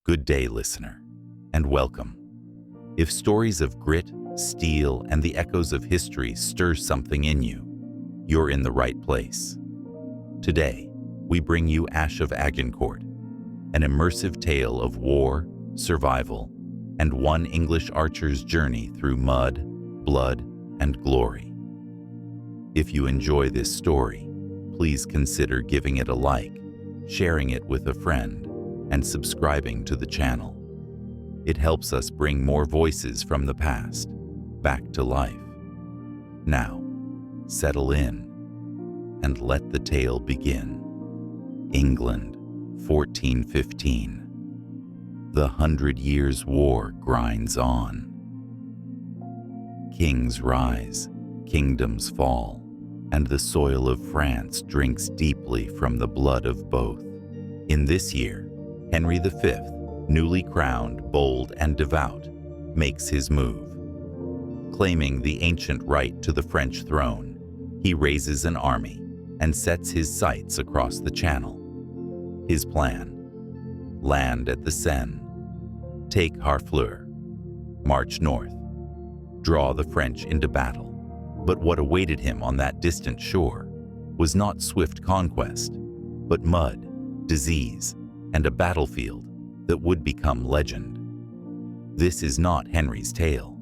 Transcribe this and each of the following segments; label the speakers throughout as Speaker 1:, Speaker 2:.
Speaker 1: Good day, listener, and welcome. If stories of grit, steel, and the echoes of history stir something in you, you're in the right place. Today, we bring you Battle of Agincourt, an immersive tale of war, survival, and one English archer's journey through mud, blood, and glory. If you enjoy this story, please consider giving it a like, sharing it with a friend, and subscribing to the channel. It helps us bring more voices from the past back to life. Now, settle in and let the tale begin. England, 1415. The 100 Years' War grinds on. Kings rise, kingdoms fall, and the soil of France drinks deeply from the blood of both. In this year, Henry V, newly crowned, bold, and devout, makes his move. Claiming the ancient right to the French throne, he raises an army and sets his sights across the Channel. His plan: land at the Seine, take Harfleur, march north, draw the French into battle. But what awaited him on that distant shore was not swift conquest, but mud, disease, and a battlefield that would become legend. This is not Henry's tale.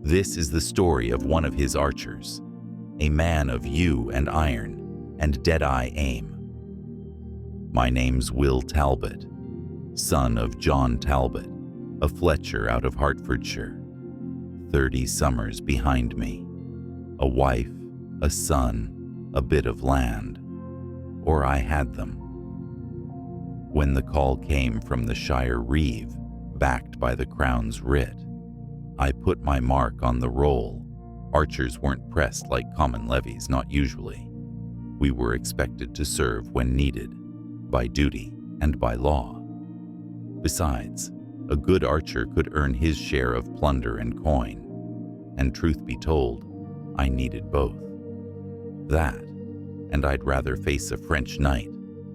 Speaker 1: This is the story of one of his archers, a man of yew and iron and dead-eye aim. My name's Will Talbot, son of John Talbot, a Fletcher out of Hertfordshire. 30 summers behind me, a wife, a son, a bit of land, or I had them. When the call came from the Shire Reeve, backed by the Crown's writ, I put my mark on the roll. Archers weren't pressed like common levies, not usually. We were expected to serve when needed, by duty and by law. Besides, a good archer could earn his share of plunder and coin, and truth be told, I needed both. That, and I'd rather face a French knight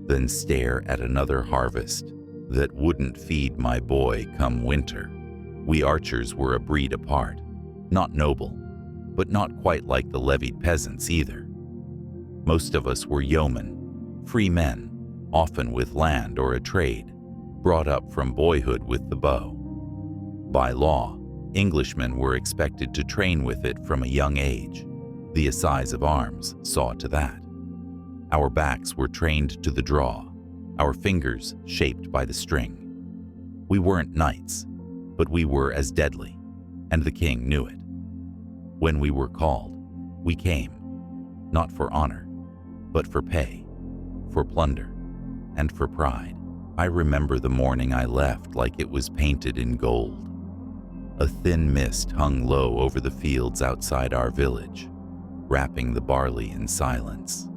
Speaker 1: than stare at another harvest that wouldn't feed my boy come winter. We archers were a breed apart, not noble, but not quite like the levied peasants either. Most of us were yeomen, free men, often with land or a trade, brought up from boyhood with the bow. By law, Englishmen were expected to train with it from a young age. The assize of arms saw to that. Our backs were trained to the draw, our fingers shaped by the string. We weren't knights, but we were as deadly, and the king knew it. When we were called, we came, not for honor, but for pay, for plunder, and for pride. I remember the morning I left like it was painted in gold. A thin mist hung low over the fields outside our village, wrapping the barley in silence.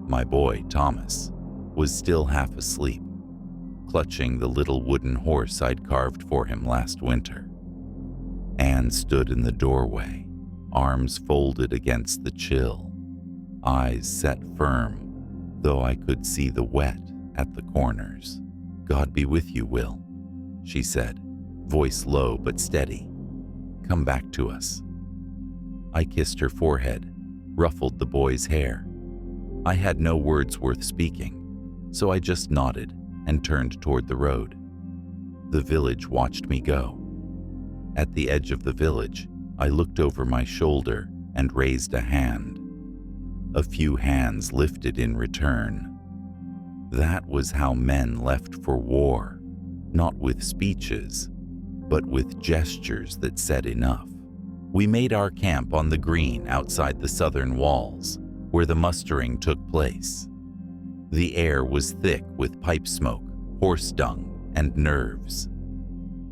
Speaker 1: My boy, Thomas, was still half asleep, clutching the little wooden horse I'd carved for him last winter. Anne stood in the doorway, arms folded against the chill, eyes set firm, though I could see the wet at the corners. God be with you, Will, she said, voice low but steady. Come back to us. I kissed her forehead, ruffled the boy's hair. I had no words worth speaking, so I just nodded and turned toward the road. The village watched me go. At the edge of the village, I looked over my shoulder and raised a hand. A few hands lifted in return. That was how men left for war, not with speeches, but with gestures that said enough. We made our camp on the green outside the southern walls, where the mustering took place. The air was thick with pipe smoke, horse dung, and nerves.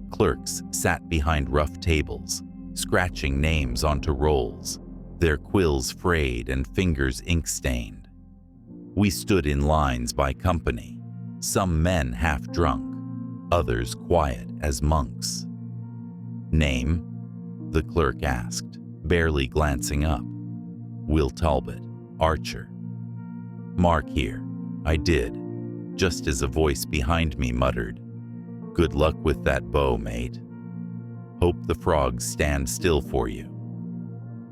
Speaker 1: Clerks sat behind rough tables, scratching names onto rolls, their quills frayed and fingers ink-stained. We stood in lines by company, some men half-drunk, others quiet as monks. Name? The clerk asked, barely glancing up. Will Talbot, archer. Mark here. I did, just as a voice behind me muttered, Good luck with that bow, mate. Hope the frogs stand still for you.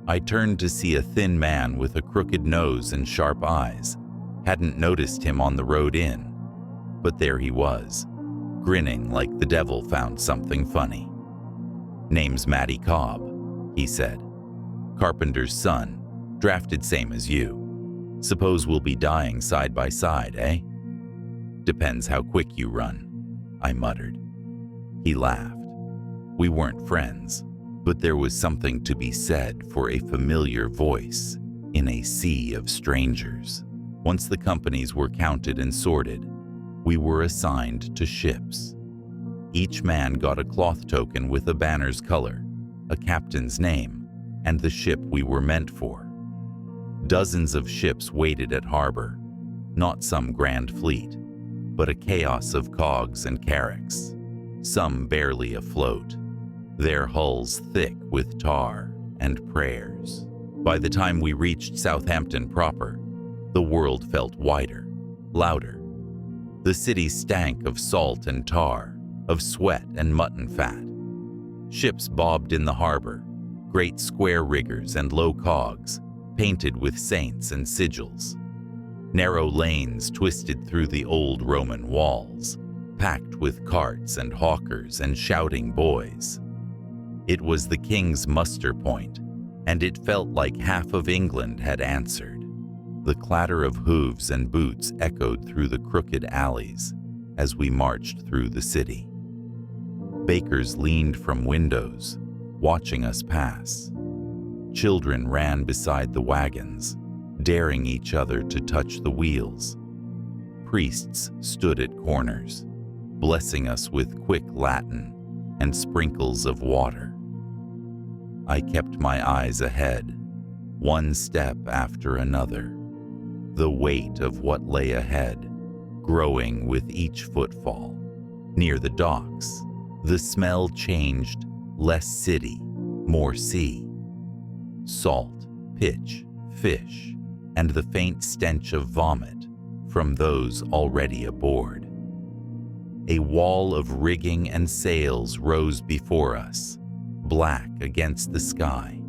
Speaker 1: I turned to see a thin man with a crooked nose and sharp eyes. Hadn't noticed him on the road in, but there he was, grinning like the devil found something funny. Name's Matty Cobb, he said. Carpenter's son, drafted same as you. Suppose we'll be dying side by side, eh? Depends how quick you run, I muttered. He laughed. We weren't friends, but there was something to be said for a familiar voice in a sea of strangers. Once the companies were counted and sorted, we were assigned to ships. Each man got a cloth token with a banner's color, a captain's name, and the ship we were meant for. Dozens of ships waited at harbor, not some grand fleet, but a chaos of cogs and carracks, some barely afloat, their hulls thick with tar and prayers. By the time we reached Southampton proper, the world felt wider, louder. The city stank of salt and tar, of sweat and mutton fat. Ships bobbed in the harbor, great square riggers and low cogs, painted with saints and sigils. Narrow lanes twisted through the old Roman walls, packed with carts and hawkers and shouting boys. It was the king's muster point, and it felt like half of England had answered. The clatter of hooves and boots echoed through the crooked alleys as we marched through the city. Bakers leaned from windows, watching us pass. Children ran beside the wagons, daring each other to touch the wheels. Priests stood at corners, blessing us with quick Latin and sprinkles of water. I kept my eyes ahead, one step after another, the weight of what lay ahead growing with each footfall. Near the docks, the smell changed, less city, more sea. Salt, pitch, fish, and the faint stench of vomit from those already aboard. A wall of rigging and sails rose before us, black against the sky.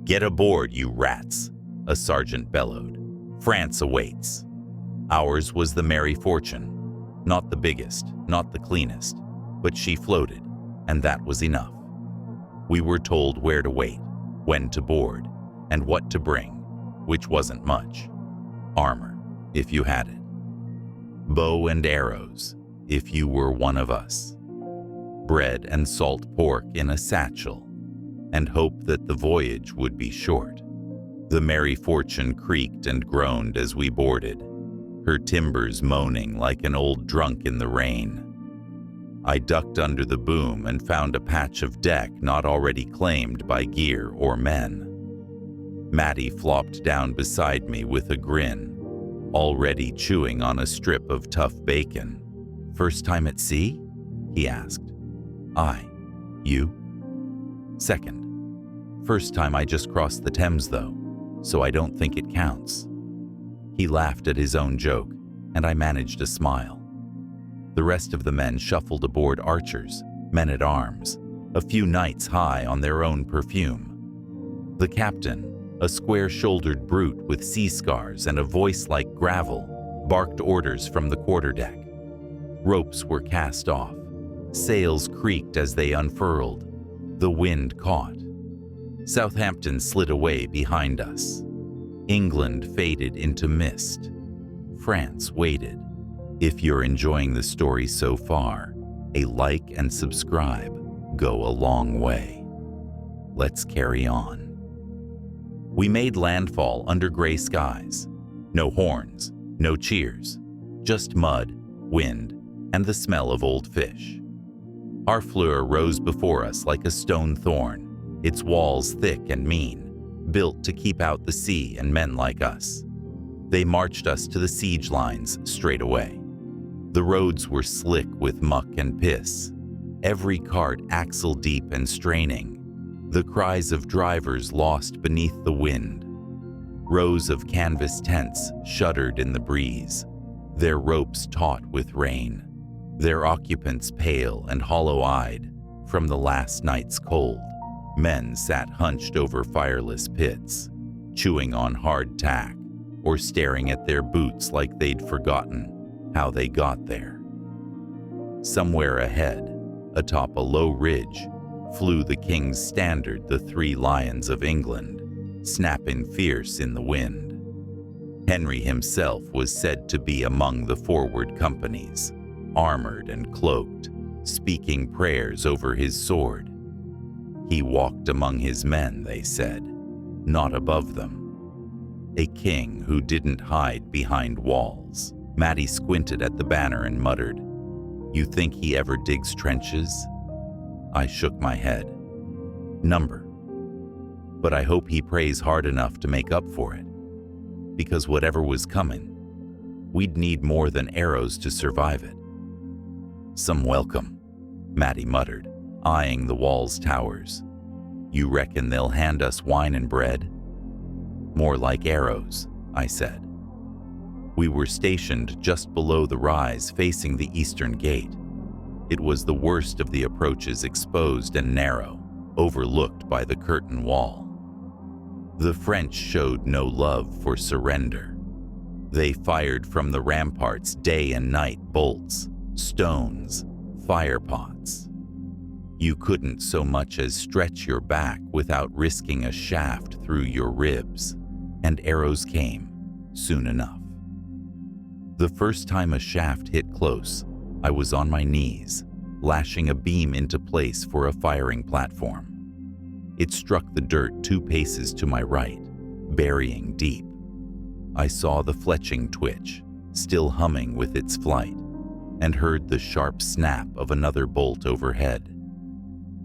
Speaker 1: "Get aboard, you rats," a sergeant bellowed. "France awaits." Ours was the Merry Fortune, not the biggest, not the cleanest, but she floated, and that was enough. We were told where to wait, when to board, and what to bring, which wasn't much. Armor, if you had it. Bow and arrows, if you were one of us. Bread and salt pork in a satchel, and hope that the voyage would be short. The Merry Fortune creaked and groaned as we boarded, her timbers moaning like an old drunk in the rain. I ducked under the boom and found a patch of deck not already claimed by gear or men. Matty flopped down beside me with a grin, already chewing on a strip of tough bacon. "First time at sea?" he asked. "Aye. You?" "Second. First time I just crossed the Thames, though, so I don't think it counts." He laughed at his own joke, and I managed a smile. The rest of the men shuffled aboard archers, men-at-arms, a few knights high on their own perfume. The captain, a square-shouldered brute with sea scars and a voice like gravel, barked orders from the quarterdeck. Ropes were cast off. Sails creaked as they unfurled. The wind caught. Southampton slid away behind us. England faded into mist. France waited. If you're enjoying the story so far, a like and subscribe go a long way. Let's carry on. We made landfall under gray skies. No horns, no cheers, just mud, wind, and the smell of old fish. Harfleur rose before us like a stone thorn, its walls thick and mean, built to keep out the sea and men like us. They marched us to the siege lines straight away. The roads were slick with muck and piss, every cart axle deep and straining, the cries of drivers lost beneath the wind. Rows of canvas tents shuddered in the breeze, their ropes taut with rain. their occupants pale and hollow-eyed from the last night's cold. Men sat hunched over fireless pits, chewing on hard tack or staring at their boots like they'd forgotten how they got there. Somewhere ahead, atop a low ridge, flew the king's standard, the three lions of England, snapping fierce in the wind. Henry himself was said to be among the forward companies, armored and cloaked, speaking prayers over his sword. He walked among his men, they said, not above them. A king who didn't hide behind walls. Matty squinted at the banner and muttered, "You think he ever digs trenches?" I shook my head. Number. But I hope he prays hard enough to make up for it. Because whatever was coming, we'd need more than arrows to survive it. "Some welcome," Matty muttered, eyeing the wall's towers. "You reckon they'll hand us wine and bread?" "More like arrows," I said. We were stationed just below the rise facing the eastern gate. It was the worst of the approaches, exposed and narrow, overlooked by the curtain wall. The French showed no love for surrender. They fired from the ramparts day and night, bolts, stones, fire pots. You couldn't so much as stretch your back without risking a shaft through your ribs, and arrows came soon enough. The first time a shaft hit close, I was on my knees, lashing a beam into place for a firing platform. It struck the dirt 2 paces to my right, burying deep. I saw the fletching twitch, still humming with its flight, and heard the sharp snap of another bolt overhead.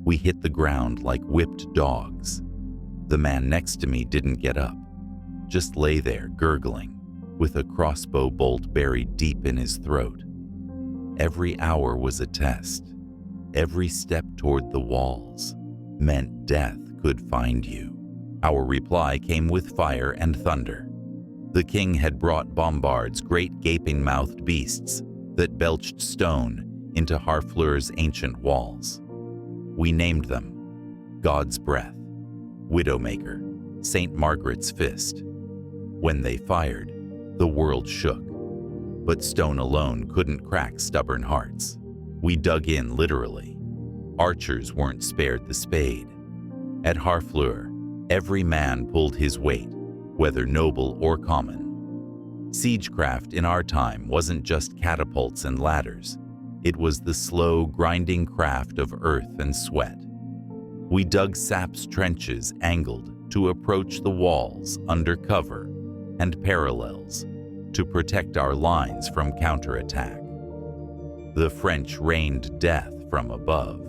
Speaker 1: We hit the ground like whipped dogs. The man next to me didn't get up, just lay there gurgling, with a crossbow bolt buried deep in his throat. Every hour was a test. Every step toward the walls meant death could find you. Our reply came with fire and thunder. The king had brought bombards, great gaping-mouthed beasts that belched stone into Harfleur's ancient walls. We named them God's Breath, Widowmaker, St. Margaret's Fist. When they fired, the world shook, but stone alone couldn't crack stubborn hearts. We dug in literally. Archers weren't spared the spade. At Harfleur, every man pulled his weight, whether noble or common. Siegecraft in our time wasn't just catapults and ladders. It was the slow, grinding craft of earth and sweat. We dug saps trenches angled to approach the walls under cover and parallels to protect our lines from counterattack. The French rained death from above,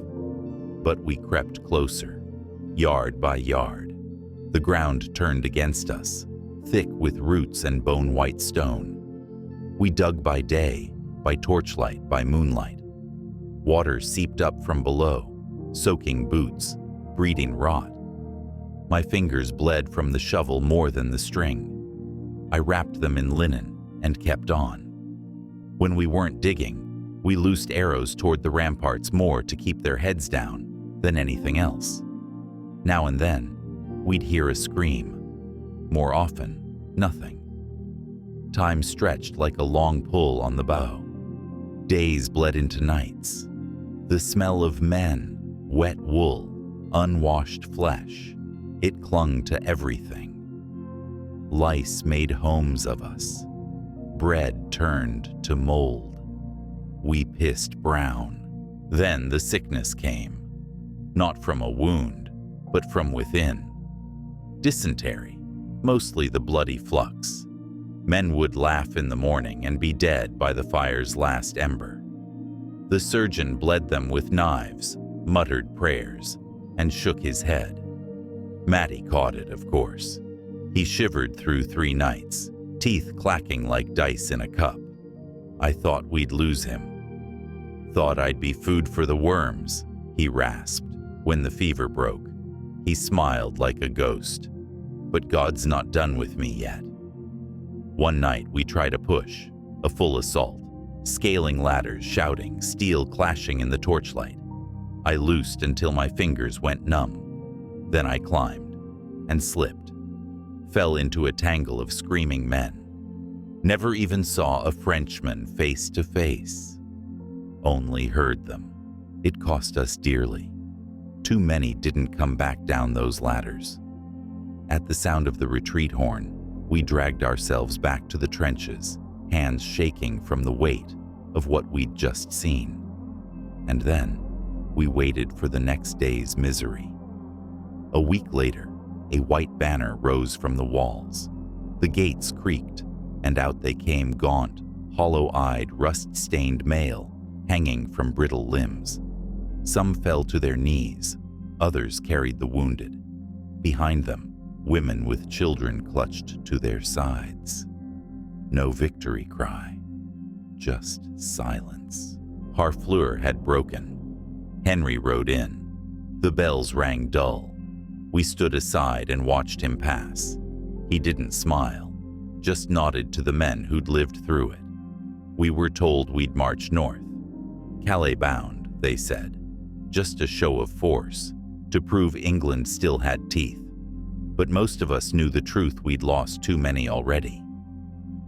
Speaker 1: but we crept closer, yard by yard. The ground turned against us, thick with roots and bone-white stone. We dug by day, by torchlight, by moonlight. Water seeped up from below, soaking boots, breeding rot. My fingers bled from the shovel more than the string. I wrapped them in linen and kept on. When we weren't digging, we loosed arrows toward the ramparts more to keep their heads down than anything else. Now and then, we'd hear a scream. More often, nothing. Time stretched like a long pull on the bow. Days bled into nights. The smell of men, wet wool, unwashed flesh, it clung to everything. Lice made homes of us. Bread turned to mold. We pissed brown. Then the sickness came. Not from a wound, but from within. Dysentery, mostly the bloody flux. Men would laugh in the morning and be dead by the fire's last ember. The surgeon bled them with knives, muttered prayers, and shook his head. Matty caught it, of course. He shivered through 3 nights, teeth clacking like dice in a cup. I thought we'd lose him. Thought I'd be food for the worms, he rasped when the fever broke. He smiled like a ghost. But God's not done with me yet. One night we tried a push, a full assault, scaling ladders, shouting, steel clashing in the torchlight. I loosed until my fingers went numb. Then I climbed and slipped, fell into a tangle of screaming men. Never even saw a Frenchman face to face. Only heard them. It cost us dearly. Too many didn't come back down those ladders. At the sound of the retreat horn, we dragged ourselves back to the trenches, hands shaking from the weight of what we'd just seen. And then, we waited for the next day's misery. A week later, a white banner rose from the walls. The gates creaked, and out they came, gaunt, hollow-eyed, rust-stained male, hanging from brittle limbs. Some fell to their knees, others carried the wounded. Behind them, women with children clutched to their sides. No victory cry, just silence. Harfleur had broken. Henry rode in. The bells rang dull. We stood aside and watched him pass. He didn't smile, just nodded to the men who'd lived through it. We were told we'd march north. Calais bound, they said. Just a show of force, to prove England still had teeth. But most of us knew the truth: we'd lost too many already.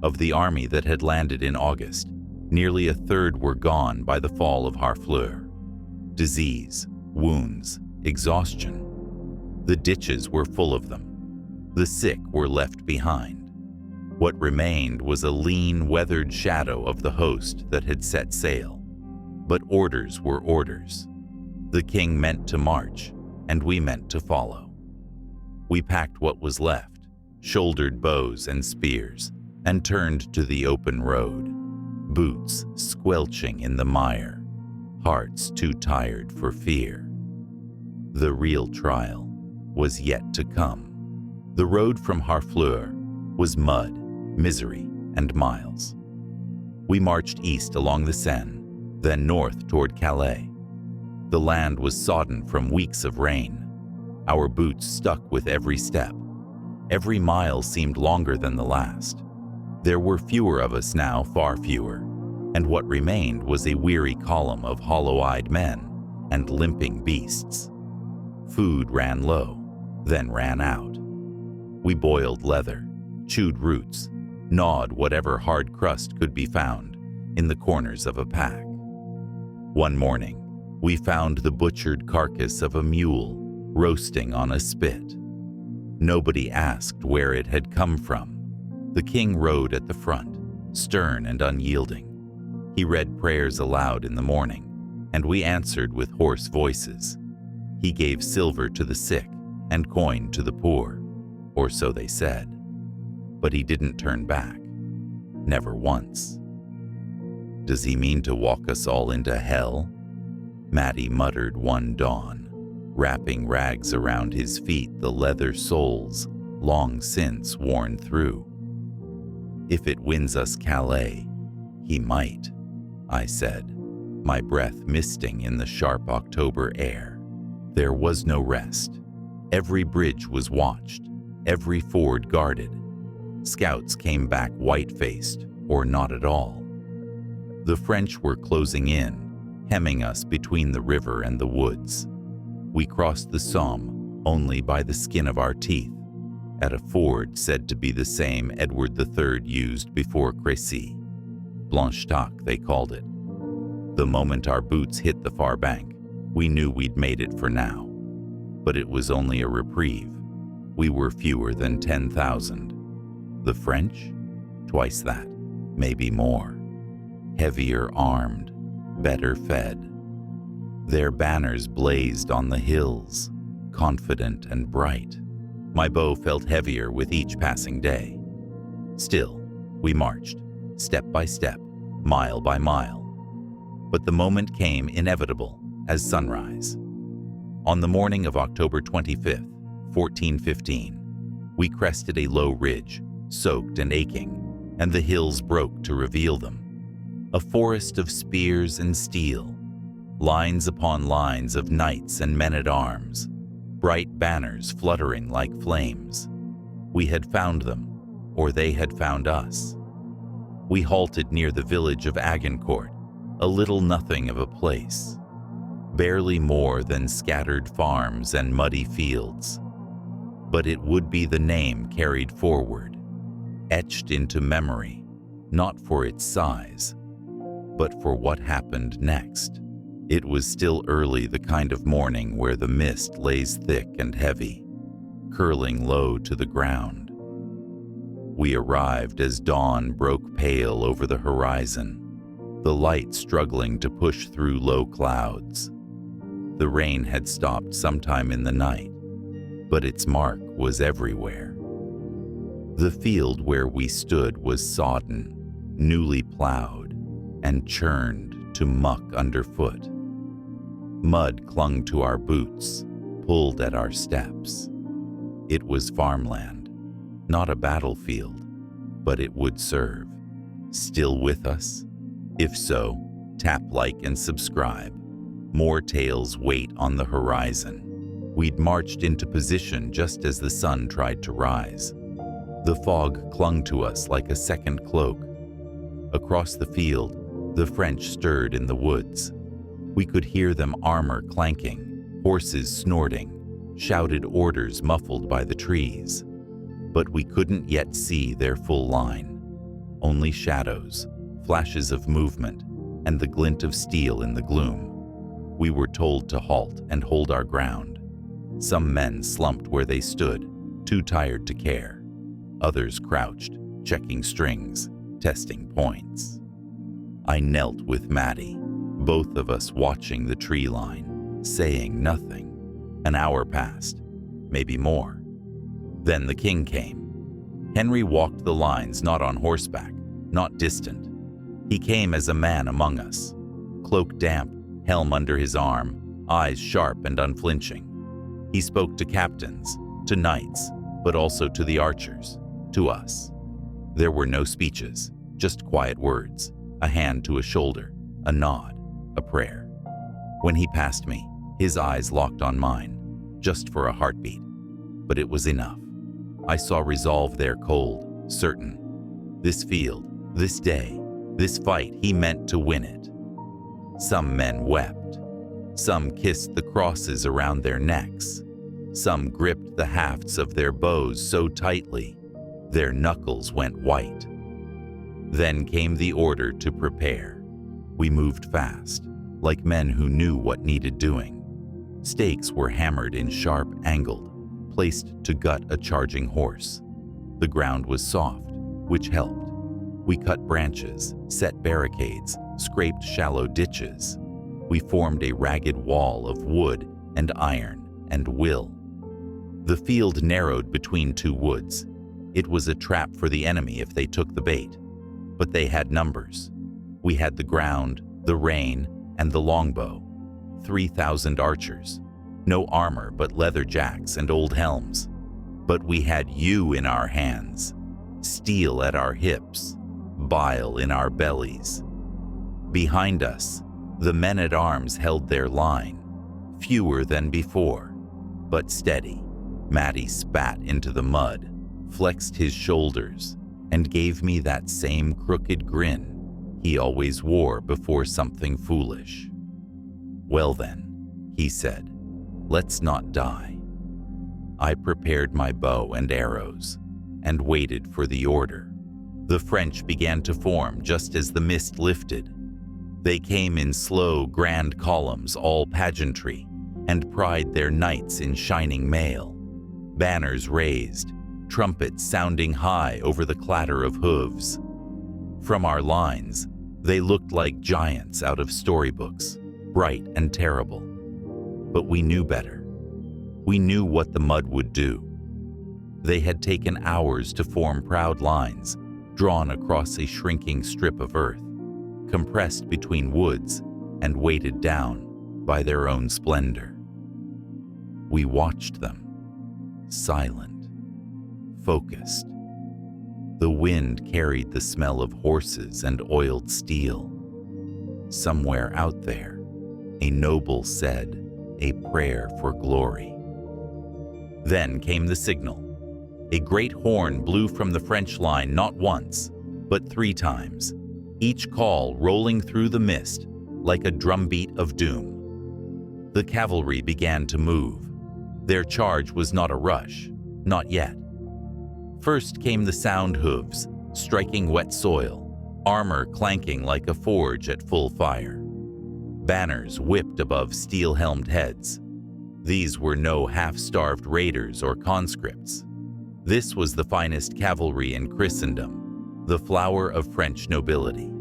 Speaker 1: Of the army that had landed in August, nearly a third were gone by the fall of Harfleur. Disease, wounds, exhaustion. The ditches were full of them. The sick were left behind. What remained was a lean, weathered shadow of the host that had set sail. But orders were orders. The king meant to march, and we meant to follow. We packed what was left, shouldered bows and spears, and turned to the open road, boots squelching in the mire, hearts too tired for fear. The real trial was yet to come. The road from Harfleur was mud, misery, and miles. We marched east along the Seine, then north toward Calais. The land was sodden from weeks of rain. Our boots stuck with every step. Every mile seemed longer than the last. There were fewer of us now, far fewer, and what remained was a weary column of hollow-eyed men and limping beasts. Food ran low, then ran out. We boiled leather, chewed roots, gnawed whatever hard crust could be found in the corners of a pack. One morning, we found the butchered carcass of a mule roasting on a spit. Nobody asked where it had come from. The king rode at the front, stern and unyielding. He read prayers aloud in the morning, and we answered with hoarse voices. He gave silver to the sick and coin to the poor, or so they said. But he didn't turn back, never once. Does he mean to walk us all into hell? Matty muttered one dawn, wrapping rags around his feet, the leather soles long since worn through. If it wins us Calais, he might, I said, my breath misting in the sharp October air. There was no rest. Every bridge was watched, every ford guarded. Scouts came back white-faced, or not at all. The French were closing in, hemming us between the river and the woods. We crossed the Somme only by the skin of our teeth, at a ford said to be the same Edward III used before Crécy. Blanchetaque, they called it. The moment our boots hit the far bank, we knew we'd made it for now. But it was only a reprieve. We were fewer than 10,000. The French? Twice that, maybe more. Heavier armed, better fed. Their banners blazed on the hills, confident and bright. My bow felt heavier with each passing day. Still, we marched, step by step, mile by mile. But the moment came inevitable as sunrise. On the morning of October 25th, 1415, we crested a low ridge, soaked and aching, and the hills broke to reveal them. A forest of spears and steel, lines upon lines of knights and men-at-arms, bright banners fluttering like flames. We had found them, or they had found us. We halted near the village of Agincourt, a little nothing of a place, barely more than scattered farms and muddy fields. But it would be the name carried forward, etched into memory, not for its size, but for what happened next. It was still early, the kind of morning where the mist lays thick and heavy, curling low to the ground. We arrived as dawn broke pale over the horizon, the light struggling to push through low clouds. The rain had stopped sometime in the night, but its mark was everywhere. The field where we stood was sodden, newly plowed, and churned to muck underfoot. Mud clung to our boots, pulled at our steps. It was farmland, not a battlefield, but it would serve. Still with us? If so, tap like and subscribe. More tales wait on the horizon. We'd marched into position just as the sun tried to rise. The fog clung to us like a second cloak. Across the field, the French stirred in the woods. We could hear them, armor clanking, horses snorting, shouted orders muffled by the trees. But we couldn't yet see their full line. Only shadows, flashes of movement, and the glint of steel in the gloom. We were told to halt and hold our ground. Some men slumped where they stood, too tired to care. Others crouched, checking strings, testing points. I knelt with Maddie, both of us watching the tree line, saying nothing. An hour passed, maybe more. Then the king came. Henry walked the lines not on horseback, not distant. He came as a man among us, cloak damp, helm under his arm, eyes sharp and unflinching. He spoke to captains, to knights, but also to the archers, to us. There were no speeches, just quiet words, a hand to a shoulder, a nod, a prayer. When he passed me, his eyes locked on mine, just for a heartbeat. But it was enough. I saw resolve there, cold, certain. This field, this day, this fight, he meant to win it. Some men wept. Some kissed the crosses around their necks. Some gripped the hafts of their bows so tightly, their knuckles went white. Then came the order to prepare. We moved fast, like men who knew what needed doing. Stakes were hammered in sharp, angled, placed to gut a charging horse. The ground was soft, which helped. We cut branches, set barricades, scraped shallow ditches. We formed a ragged wall of wood and iron and will. The field narrowed between two woods. It was a trap for the enemy if they took the bait. But they had numbers. We had the ground, the rain, and the longbow. 3,000 archers. No armor but leather jacks and old helms. But we had you in our hands, steel at our hips, bile in our bellies. Behind us, the men-at-arms held their line, fewer than before, but steady. Matty spat into the mud, flexed his shoulders, and gave me that same crooked grin he always wore before something foolish. "Well then," he said, "let's not die." I prepared my bow and arrows, and waited for the order. The French began to form just as the mist lifted. They came in slow, grand columns, all pageantry, and pride their knights in shining mail. Banners raised, trumpets sounding high over the clatter of hooves. From our lines, they looked like giants out of storybooks, bright and terrible. But we knew better. We knew what the mud would do. They had taken hours to form proud lines, drawn across a shrinking strip of earth, compressed between woods and weighted down by their own splendor. We watched them, silent, focused. The wind carried the smell of horses and oiled steel. Somewhere out there, a noble said a prayer for glory. Then came the signal. A great horn blew from the French line not once, but 3 times, each call rolling through the mist like a drumbeat of doom. The cavalry began to move. Their charge was not a rush, not yet. First came the sound hooves, striking wet soil, armor clanking like a forge at full fire. Banners whipped above steel-helmed heads. These were no half-starved raiders or conscripts. This was the finest cavalry in Christendom, the flower of French nobility.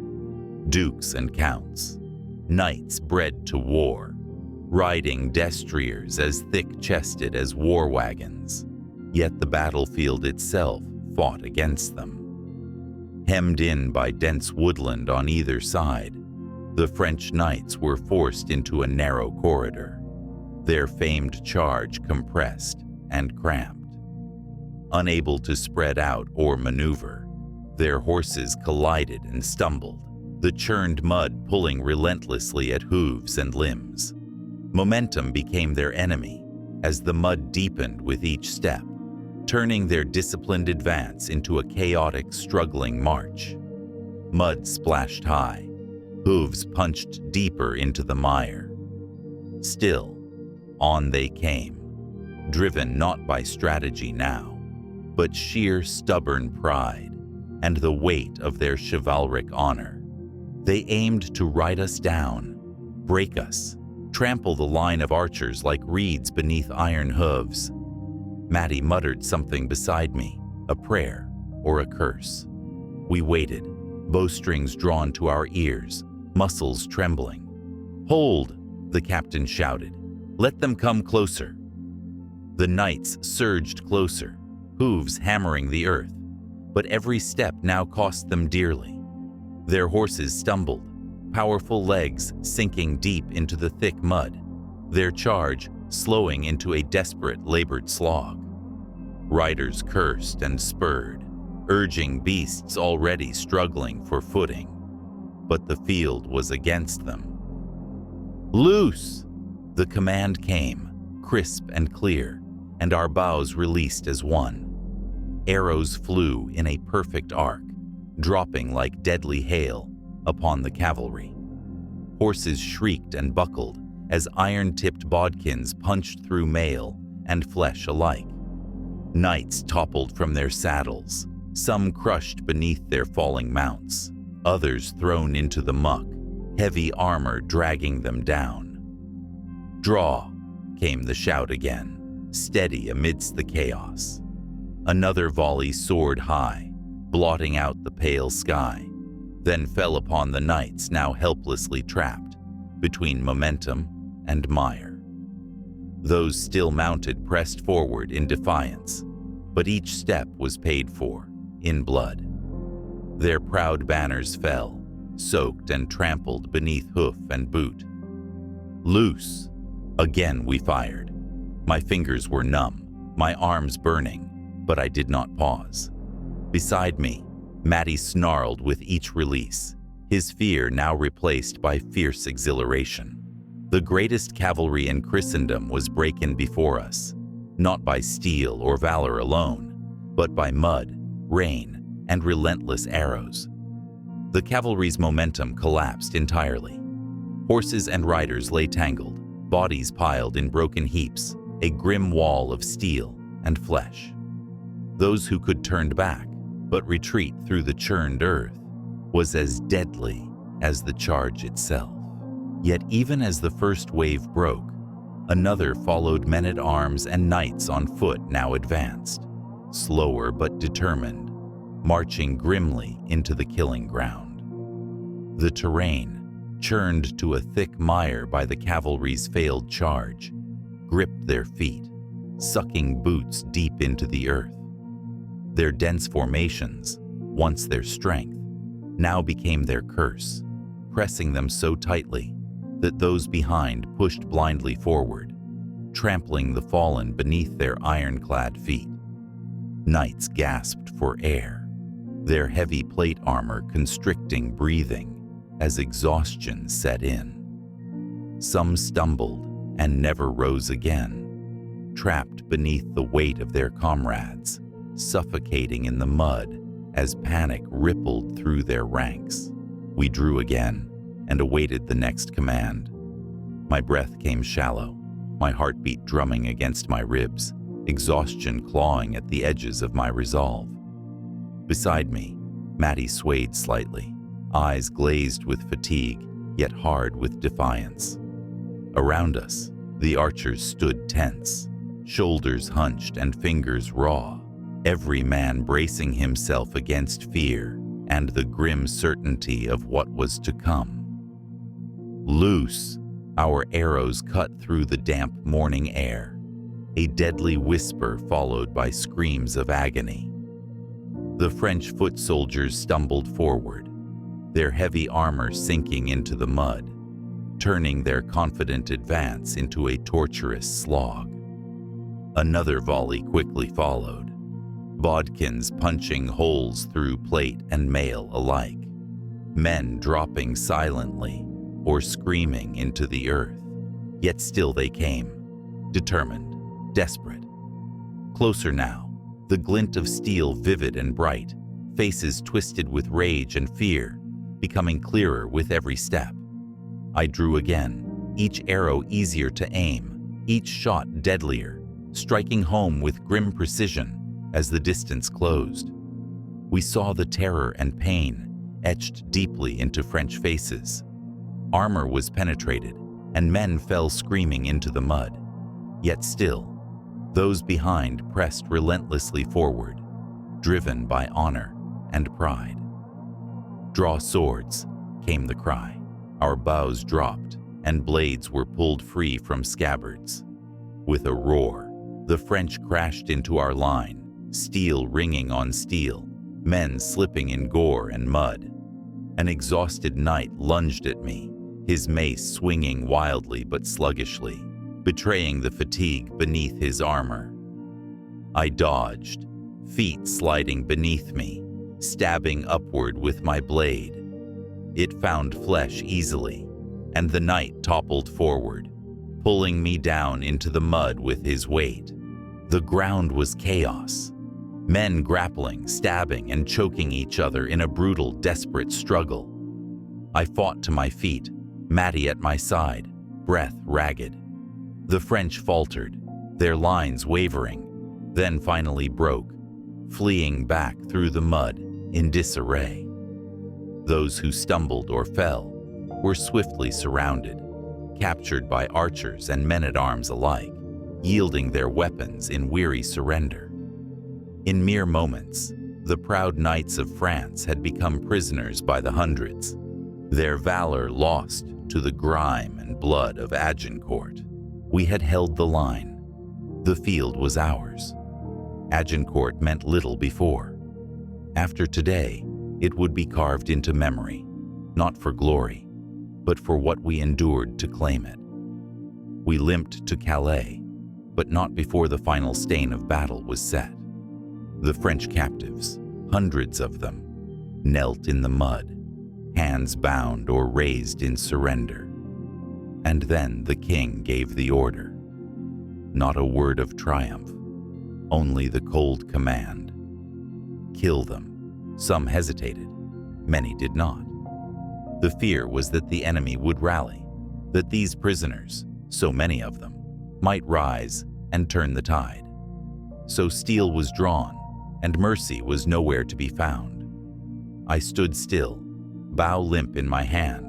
Speaker 1: Dukes and counts, knights bred to war, riding destriers as thick-chested as war wagons. Yet the battlefield itself fought against them. Hemmed in by dense woodland on either side, the French knights were forced into a narrow corridor, their famed charge compressed and cramped. Unable to spread out or maneuver, their horses collided and stumbled, the churned mud pulling relentlessly at hooves and limbs. Momentum became their enemy as the mud deepened with each step, turning their disciplined advance into a chaotic, struggling march. Mud splashed high, hooves punched deeper into the mire. Still, on they came, driven not by strategy now, but sheer stubborn pride and the weight of their chivalric honor. They aimed to ride us down, break us, trample the line of archers like reeds beneath iron hooves. Mattie muttered something beside me, a prayer or a curse. We waited, bowstrings drawn to our ears, muscles trembling. "Hold!" the captain shouted. "Let them come closer." The knights surged closer, hooves hammering the earth, but every step now cost them dearly. Their horses stumbled, powerful legs sinking deep into the thick mud, their charge slowing into a desperate, labored slog. Riders cursed and spurred, urging beasts already struggling for footing, but the field was against them. "Loose!" The command came, crisp and clear, and our bows released as one. Arrows flew in a perfect arc, dropping like deadly hail upon the cavalry. Horses shrieked and buckled as iron-tipped bodkins punched through mail and flesh alike. Knights toppled from their saddles, some crushed beneath their falling mounts, others thrown into the muck, heavy armor dragging them down. "Draw!" came the shout again, steady amidst the chaos. Another volley soared high, blotting out the pale sky, then fell upon the knights now helplessly trapped between momentum and mire. Those still mounted pressed forward in defiance, but each step was paid for in blood. Their proud banners fell, soaked and trampled beneath hoof and boot. "Loose!" Again we fired. My fingers were numb, my arms burning, but I did not pause. Beside me, Mattie snarled with each release, his fear now replaced by fierce exhilaration. The greatest cavalry in Christendom was breaking before us, not by steel or valor alone, but by mud, rain, and relentless arrows. The cavalry's momentum collapsed entirely. Horses and riders lay tangled, bodies piled in broken heaps, a grim wall of steel and flesh. Those who could turned back, but retreat through the churned earth was as deadly as the charge itself. Yet even as the first wave broke, another followed. Men-at-arms and knights on foot now advanced, slower but determined, marching grimly into the killing ground. The terrain, churned to a thick mire by the cavalry's failed charge, gripped their feet, sucking boots deep into the earth. Their dense formations, once their strength, now became their curse, pressing them so tightly that those behind pushed blindly forward, trampling the fallen beneath their ironclad feet. Knights gasped for air, their heavy plate armor constricting breathing as exhaustion set in. Some stumbled and never rose again, trapped beneath the weight of their comrades, suffocating in the mud as panic rippled through their ranks. We drew again and awaited the next command. My breath came shallow, my heartbeat drumming against my ribs, exhaustion clawing at the edges of my resolve. Beside me, Maddie swayed slightly, eyes glazed with fatigue, yet hard with defiance. Around us, the archers stood tense, shoulders hunched and fingers raw, every man bracing himself against fear and the grim certainty of what was to come. Loose! Our arrows cut through the damp morning air, a deadly whisper followed by screams of agony. The French foot soldiers stumbled forward, their heavy armor sinking into the mud, turning their confident advance into a torturous slog. Another volley quickly followed, bodkins punching holes through plate and mail alike, men dropping silently or screaming into the earth. Yet still they came, determined, desperate. Closer now, the glint of steel vivid and bright, faces twisted with rage and fear, becoming clearer with every step. I drew again, each arrow easier to aim, each shot deadlier, striking home with grim precision as the distance closed. We saw the terror and pain etched deeply into French faces. Armor was penetrated, and men fell screaming into the mud. Yet still, those behind pressed relentlessly forward, driven by honor and pride. "Draw swords," came the cry. Our bows dropped, and blades were pulled free from scabbards. With a roar, the French crashed into our line, steel ringing on steel, men slipping in gore and mud. An exhausted knight lunged at me, his mace swinging wildly but sluggishly, betraying the fatigue beneath his armor. I dodged, feet sliding beneath me, stabbing upward with my blade. It found flesh easily, and the knight toppled forward, pulling me down into the mud with his weight. The ground was chaos, men grappling, stabbing, and choking each other in a brutal, desperate struggle. I fought to my feet, Maddie at my side, breath ragged. The French faltered, their lines wavering, then finally broke, fleeing back through the mud in disarray. Those who stumbled or fell were swiftly surrounded, captured by archers and men-at-arms alike, yielding their weapons in weary surrender. In mere moments, the proud knights of France had become prisoners by the hundreds, their valor lost to the grime and blood of Agincourt. We had held the line. The field was ours. Agincourt meant little before. After today, it would be carved into memory, not for glory, but for what we endured to claim it. We limped to Calais, but not before the final stain of battle was set. The French captives, hundreds of them, knelt in the mud, hands bound or raised in surrender. And then the king gave the order. Not a word of triumph, only the cold command. Kill them. Some hesitated, many did not. The fear was that the enemy would rally, that these prisoners, so many of them, might rise and turn the tide. So steel was drawn, and mercy was nowhere to be found. I stood still, bow limp in my hand,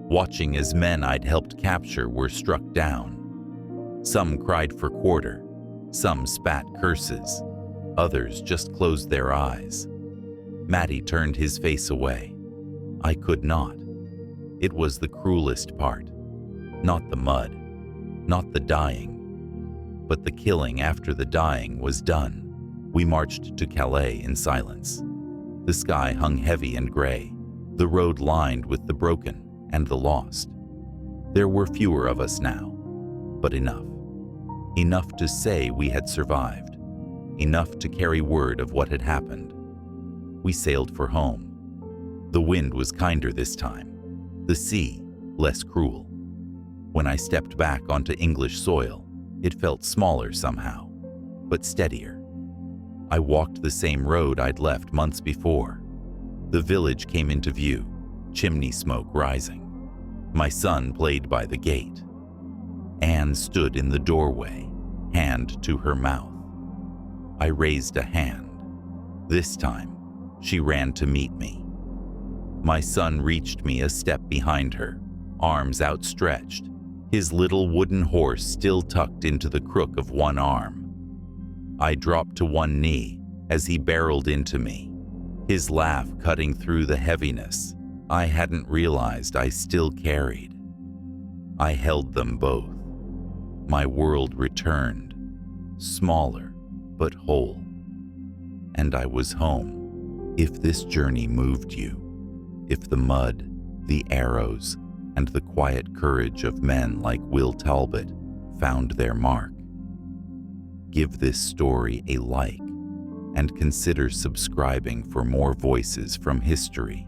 Speaker 1: watching as men I'd helped capture were struck down. Some cried for quarter, some spat curses, others just closed their eyes. Matty turned his face away. I could not. It was the cruelest part. Not the mud, not the dying, but the killing after the dying was done. We marched to Calais in silence. The sky hung heavy and gray, the road lined with the broken and the lost. There were fewer of us now, but enough. Enough to say we had survived, enough to carry word of what had happened. We sailed for home. The wind was kinder this time, the sea less cruel. When I stepped back onto English soil, it felt smaller somehow, but steadier. I walked the same road I'd left months before, The village came into view, chimney smoke rising. My son played by the gate. Anne stood in the doorway, hand to her mouth. I raised a hand. This time, she ran to meet me. My son reached me a step behind her, arms outstretched, his little wooden horse still tucked into the crook of one arm. I dropped to one knee as he barreled into me, his laugh cutting through the heaviness I hadn't realized I still carried. I held them both. My world returned, smaller but whole. And I was home. If this journey moved you, if the mud, the arrows, and the quiet courage of men like Will Talbot found their mark, give this story a like and consider subscribing for more voices from history,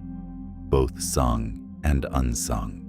Speaker 1: both sung and unsung.